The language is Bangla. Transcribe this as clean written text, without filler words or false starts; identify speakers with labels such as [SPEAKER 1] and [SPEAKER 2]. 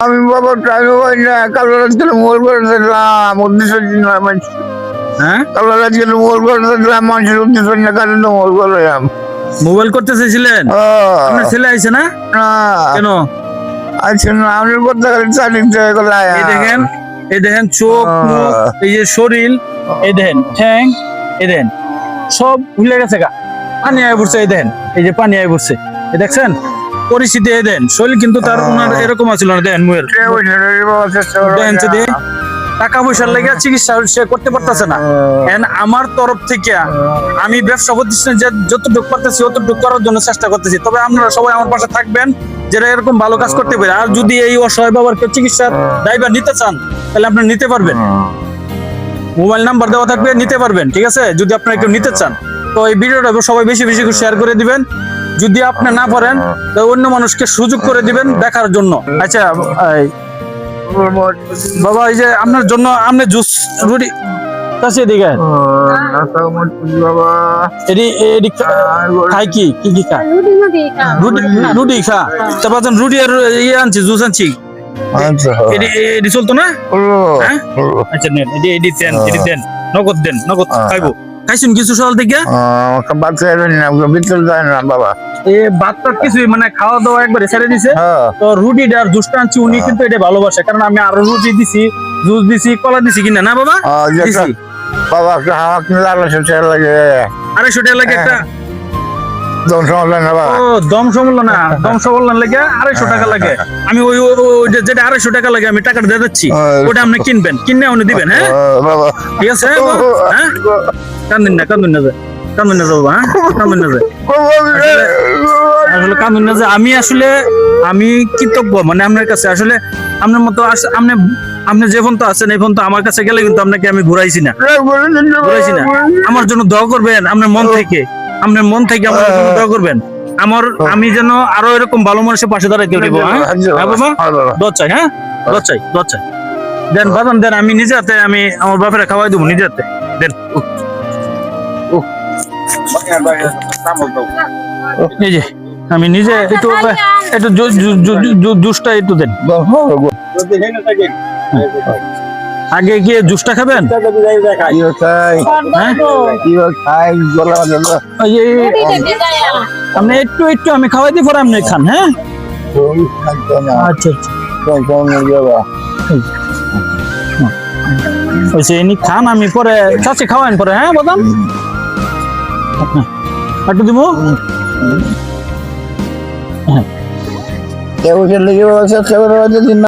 [SPEAKER 1] আমি বাবা টাইম হয় না, কালো রাত্রে মোবাইল করে দিলাম উদ্দেশ্য
[SPEAKER 2] হ্যাঁ
[SPEAKER 1] কালো রাত্রে মোবাইল করে দিলাম মানুষের উদ্দেশ্য না কারণ মোবাইল করলাম
[SPEAKER 2] মোবাইল করতে চাইছিলেন আপনার ছেলে আইছে না কেন
[SPEAKER 1] আচ্ছা না আমি করতে গেলে চালিয়ে
[SPEAKER 2] এই দেখেন চোখ মুখ এই যে শরীর এই দেখেন ঠ্যাং এই দেখেন সব ভুলে গেছে গা পানি আয় পড়ছে এই দেখেন এই যে পানি আয় পড়ছে এই দেখছেন পরিস্থিতি এই দেন শরীর কিন্তু তার ওনার এরকম আছিল না দেখেন মুয়ের দেখেন যদি টাকা পয়সার লেগে চিকিৎসা সে করতে পারতেছে না আমার তরফ থেকে আমি ব্যবসা প্রতিষ্ঠানে যে যতটুকু পারতেছি ততটুকু করার জন্য চেষ্টা করতেছি তবে আপনারা সবাই আমার পাশে থাকবেন যারা এরকম ভালো কাজ করতে পারে আর যদি এই অসহায় বাবার কেউ চিকিৎসার দায়ভার নিতে চান তাহলে আপনারা নিতে পারবেন মোবাইল নাম্বার দেওয়া থাকবে নিতে পারবেন ঠিক আছে যদি আপনারা কেউ নিতে চান তো এই ভিডিওটা সবাই বেশি বেশি করে শেয়ার করে দিবেন যদি আপনি না পারেন তো অন্য মানুষকে সুযোগ করে দিবেন দেখার জন্য আচ্ছা বাবা এই যে আপনার জন্য আপনি জুস রুটি কাছে দিকে খাই কি কি কি খা রুটি খা তারপর রুটি আর ইয়ে আনছি জুস আনছি এটি চলতো না আচ্ছা নেন এটি দেন নগদ দেন নগদ খাইবো খাইছেন কিছু সকাল থেকে
[SPEAKER 1] বাবা
[SPEAKER 2] ভাতটা কিছুই মানে খাওয়া দাওয়া একবারে ছেড়ে দিছে তো রুটিটা আর জুসটা আনছি উনি কিন্তু এটা ভালোবাসে কারণ আমি আরো রুটি দিছি জুস দিছি কলা দিছি কিনা না বাবা
[SPEAKER 1] বাবা আড়াইশো টাকা লাগে
[SPEAKER 2] 250 টাকা লাগে একটা
[SPEAKER 1] দম সামলান না বাবা
[SPEAKER 2] ও দম সামলান না দম সামলান লাগে 250 টাকা লাগে আমি ওই যেটা 250 টাকা লাগে আমি টাকাটা দিয়ে দিচ্ছি ওটা আপনি কিনবেন কিনে উনি দিবেন হ্যাঁ
[SPEAKER 1] বাবা
[SPEAKER 2] ঠিক আছে হ্যাঁ কান্দুন না কান্দুন না বাবা হ্যাঁ কান্দুন না আসলে কান্দুন না যে আমি কৃতজ্ঞ মানে আপনার কাছে আসলে আপনার মতো আপনি যে ফোন তো আছেন এই ফোন তো আমার কাছে গেলে কিন্তু আপনাকে আমি ঘুরাইছি না আমার জন্য দোয়া করবেন আপনার মন থেকে আমার জন্য দোয়া করবেন আমি যেন আরো এরকম ভালো মানুষের পাশে দাঁড়াইতে পারবো হ্যাঁ বাবা দোয়া চাই হ্যাঁ দোয়া চাই দেন বাদাম দেন আমি নিজে হাতে আমি আমার বাপেরা খাওয়াই দেবো নিজে হাতে দেন এই যে আমি নিজে একটু জুসটা একটু দেন আগে গিয়ে জুসটা খাবেন আপনি একটু আমি খাওয়াই দিই পরে আপনি খান হ্যাঁ আচ্ছা আচ্ছা এনি খান আমি পরে চাচি খাওয়াইন পরে হ্যাঁ বাদাম একটু দিব
[SPEAKER 1] কেউ